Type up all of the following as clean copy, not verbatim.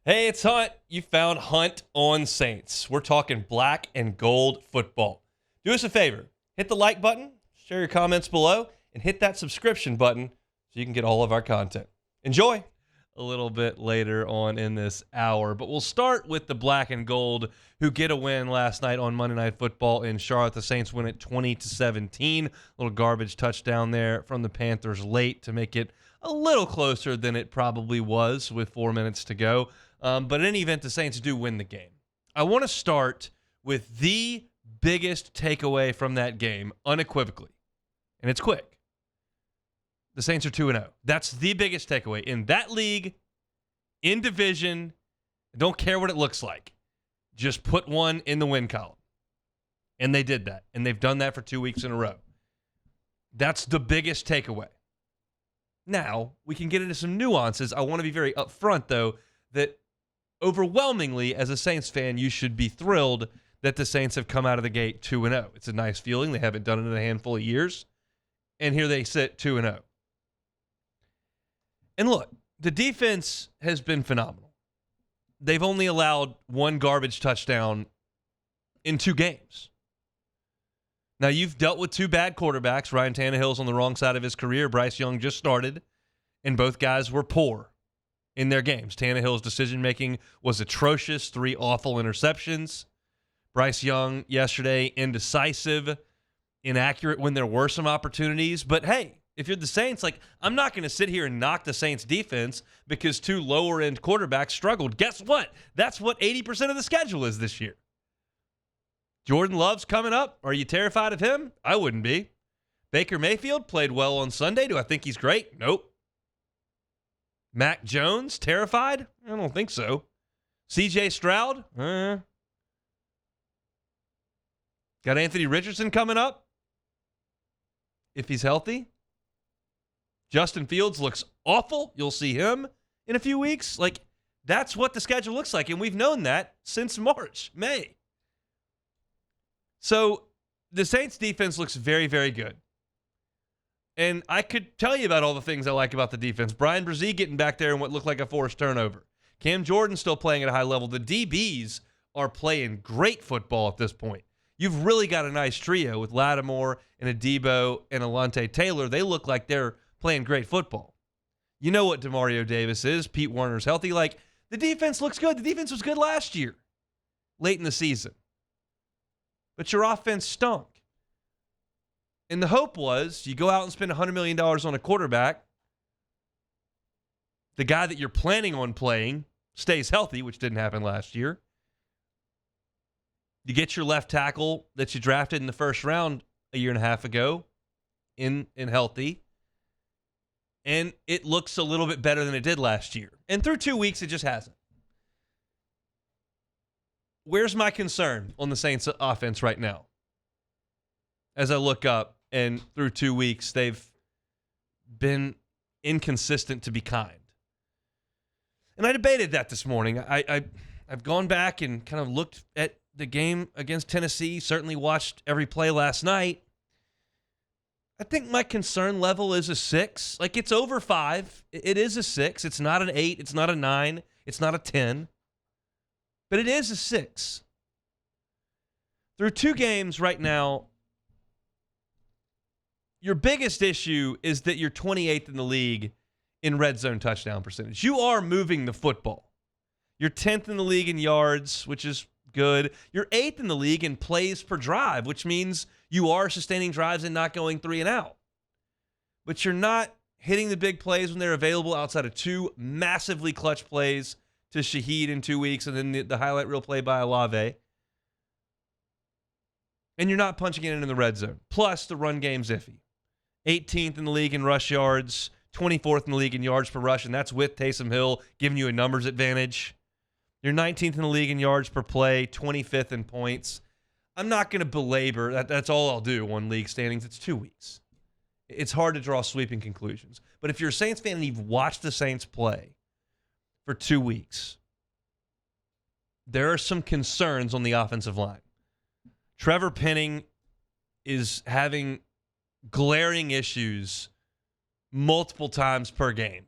Hey, it's Hunt. You found Hunt on Saints. We're talking black and gold football. Do us a favor. Hit the like button, share your comments below, and hit that subscription button so you can get all of our content. Enjoy. A little bit later on in this hour, but we'll start with the black and gold who get a win last night on Monday Night Football in Charlotte. The Saints win it 20-17. Little garbage touchdown there from the Panthers late to make it a little closer than it probably was with 4 minutes to go. But in any event, the Saints do win the game. I want to start with the biggest takeaway from that game, unequivocally, and it's quick. The Saints are 2-0. That's the biggest takeaway in that league, in division. I don't care what it looks like. Just put one in the win column. And they did that, and they've done that for 2 weeks in a row. That's the biggest takeaway. Now, we can get into some nuances. I want to be very upfront, though, that overwhelmingly, as a Saints fan, you should be thrilled that the Saints have come out of the gate 2-0. It's a nice feeling. They haven't done it in a handful of years. And here they sit 2-0. And look, the defense has been phenomenal. They've only allowed one garbage touchdown in 2 games. Now, you've dealt with 2 bad quarterbacks. Ryan Tannehill's on the wrong side of his career. Bryce Young just started, and both guys were poor in their games. Tannehill's decision-making was atrocious, 3 awful interceptions. Bryce Young yesterday, indecisive, inaccurate when there were some opportunities. But hey, if you're the Saints, I'm not going to sit here and knock the Saints defense because 2 lower-end quarterbacks struggled. Guess what? That's what 80% of the schedule is this year. Jordan Love's coming up. Are you terrified of him? I wouldn't be. Baker Mayfield played well on Sunday. Do I think he's great? Nope. Mac Jones, terrified? I don't think so. C.J. Stroud? Got Anthony Richardson coming up, if he's healthy. Justin Fields looks awful. You'll see him in a few weeks. That's what the schedule looks like, and we've known that since May. So the Saints defense looks very, very good. And I could tell you about all the things I like about the defense. Brian Brzee getting back there in what looked like a forced turnover. Cam Jordan still playing at a high level. The DBs are playing great football at this point. You've really got a nice trio with Lattimore and Adebo and Alontae Taylor. They look like they're playing great football. You know what DeMario Davis is. Pete Werner's healthy. The defense looks good. The defense was good last year, late in the season. But your offense stunk. And the hope was you go out and spend $100 million on a quarterback. The guy that you're planning on playing stays healthy, which didn't happen last year. You get your left tackle that you drafted in the first round a year and a half ago in healthy. And it looks a little bit better than it did last year. And through 2 weeks, it just hasn't. Where's my concern on the Saints offense right now? As I look up, and through 2 weeks, they've been inconsistent to be kind. And I debated that this morning. I've gone back and kind of looked at the game against Tennessee, certainly watched every play last night. I think my concern level is a 6. It's over 5. It is a 6. It's not an 8. It's not a 9. It's not a 10. But it is a 6. Through 2 games right now, your biggest issue is that you're 28th in the league in red zone touchdown percentage. You are moving the football. You're 10th in the league in yards, which is good. You're 8th in the league in plays per drive, which means you are sustaining drives and not going 3 and out. But you're not hitting the big plays when they're available outside of 2 massively clutch plays to Shaheed in 2 weeks and then the highlight reel play by Olave. And you're not punching it in the red zone. Plus, the run game's iffy. 18th in the league in rush yards, 24th in the league in yards per rush, and that's with Taysom Hill giving you a numbers advantage. You're 19th in the league in yards per play, 25th in points. I'm not going to belabor that. That's all I'll do on league standings. It's 2 weeks. It's hard to draw sweeping conclusions. But if you're a Saints fan and you've watched the Saints play for 2 weeks, there are some concerns on the offensive line. Trevor Penning is having glaring issues multiple times per game.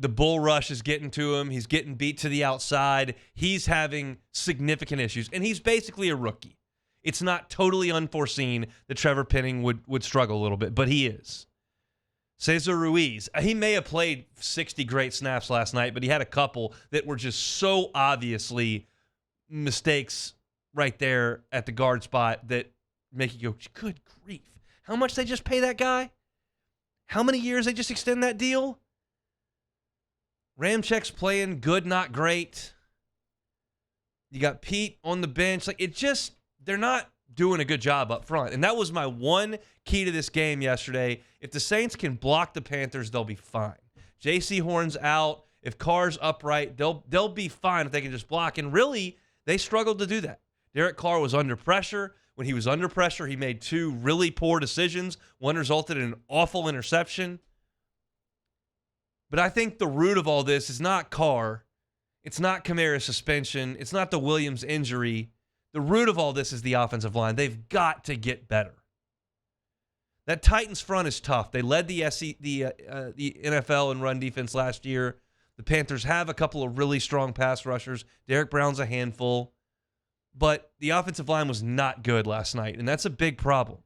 The bull rush is getting to him. He's getting beat to the outside. He's having significant issues, and he's basically a rookie. It's not totally unforeseen that Trevor Penning would struggle a little bit, but he is. Cesar Ruiz, he may have played 60 great snaps last night, but he had a couple that were just so obviously mistakes right there at the guard spot that make you go, good grief. How much they just pay that guy? How many years they just extend that deal? Ramczak's playing good, not great. You got Pete on the bench. They're not doing a good job up front. And that was my one key to this game yesterday. If the Saints can block the Panthers, they'll be fine. J.C. Horn's out. If Carr's upright, they'll be fine if they can just block. And really, they struggled to do that. Derek Carr was under pressure. When he was under pressure, he made two really poor decisions. One resulted in an awful interception. But I think the root of all this is not Carr. It's not Kamara's suspension. It's not the Williams injury. The root of all this is the offensive line. They've got to get better. That Titans front is tough. They led the NFL in run defense last year. The Panthers have a couple of really strong pass rushers. Derek Brown's a handful. But the offensive line was not good last night, and that's a big problem.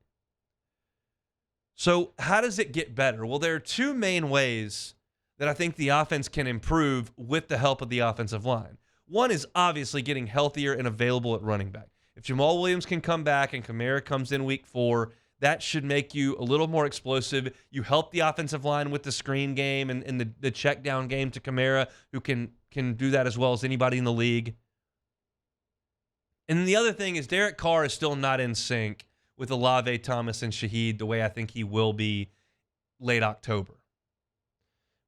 So how does it get better? Well, there are two main ways that I think the offense can improve with the help of the offensive line. One is obviously getting healthier and available at running back. If Jamal Williams can come back and Kamara comes in week 4, that should make you a little more explosive. You help the offensive line with the screen game and the check down game to Kamara, who can do that as well as anybody in the league. And then the other thing is Derek Carr is still not in sync with Olave, Thomas, and Shaheed the way I think he will be late October.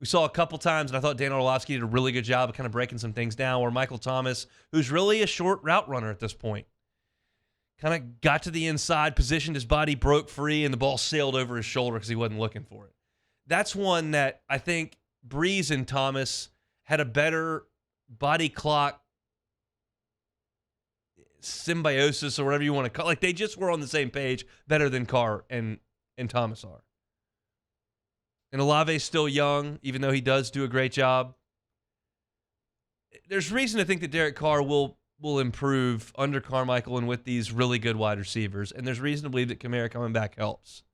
We saw a couple times, and I thought Dan Orlovsky did a really good job of kind of breaking some things down, where Michael Thomas, who's really a short route runner at this point, kind of got to the inside, positioned his body, broke free, and the ball sailed over his shoulder because he wasn't looking for it. That's one that I think Breeze and Thomas had a better body clock symbiosis or whatever you want to call it. Like, they just were on the same page better than Carr and Thomas are. And Olave's still young, even though he does do a great job. There's reason to think that Derek Carr will improve under Carmichael and with these really good wide receivers. And there's reason to believe that Kamara coming back helps.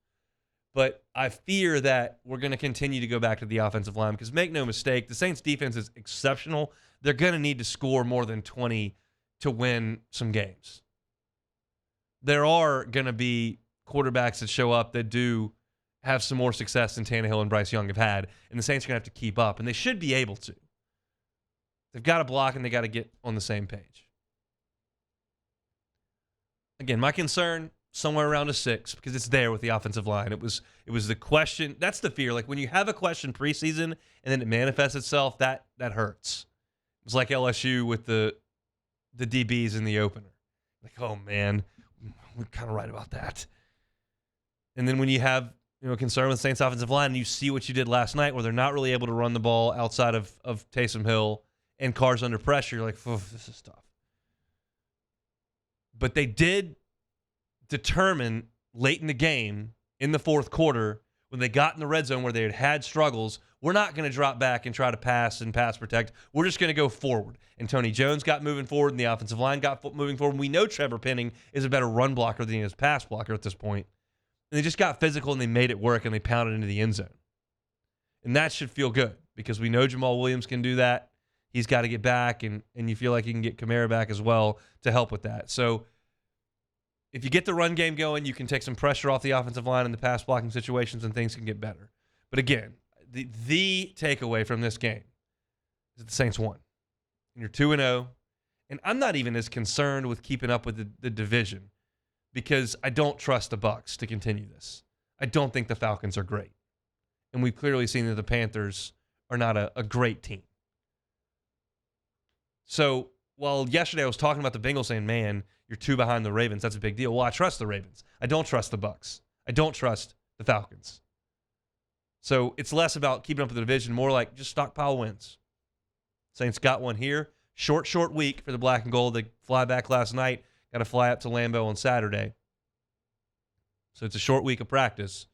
But I fear that we're going to continue to go back to the offensive line because, make no mistake, the Saints defense is exceptional. They're going to need to score more than 20 to win some games. There are going to be quarterbacks that show up that do have some more success than Tannehill and Bryce Young have had, and the Saints are going to have to keep up, and they should be able to. They've got to block, and they got to get on the same page. Again, my concern, somewhere around a 6, because it's there with the offensive line. It was the question. That's the fear. Like, when you have a question preseason and then it manifests itself, that hurts. It was like LSU with the DBs in the opener. Like, oh, man, we're kind of right about that. And then when you have concern with the Saints offensive line, and you see what you did last night where they're not really able to run the ball outside of Taysom Hill and Carr's under pressure, you're like, this is tough. But they did determine late in the game, in the fourth quarter, when they got in the red zone where they had struggles, we're not going to drop back and try to pass and pass protect. We're just going to go forward. And Tony Jones got moving forward, and the offensive line got moving forward. We know Trevor Penning is a better run blocker than he is pass blocker at this point. And they just got physical, and they made it work, and they pounded into the end zone. And that should feel good because we know Jamal Williams can do that. He's got to get back, and you feel like you can get Kamara back as well to help with that. So if you get the run game going, you can take some pressure off the offensive line in the pass blocking situations, and things can get better. But again, the takeaway from this game is that the Saints won. And you're 2-0. And I'm not even as concerned with keeping up with the division because I don't trust the Bucs to continue this. I don't think the Falcons are great. And we've clearly seen that the Panthers are not a great team. So while yesterday I was talking about the Bengals saying, man, you're 2 behind the Ravens, that's a big deal. Well, I trust the Ravens. I don't trust the Bucs. I don't trust the Falcons. So it's less about keeping up with the division, more like just stockpile wins. Saints got one here. Short week for the black and gold. They fly back last night. Got to fly up to Lambeau on Saturday. So it's a short week of practice,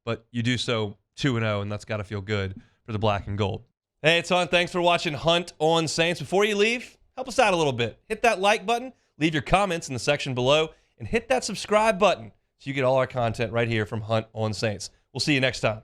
but you do so 2-0, and that's got to feel good for the black and gold. Hey, it's Hunt. Thanks for watching Hunt on Saints. Before you leave, help us out a little bit. Hit that like button, leave your comments in the section below, and hit that subscribe button so you get all our content right here from Hunt on Saints. We'll see you next time.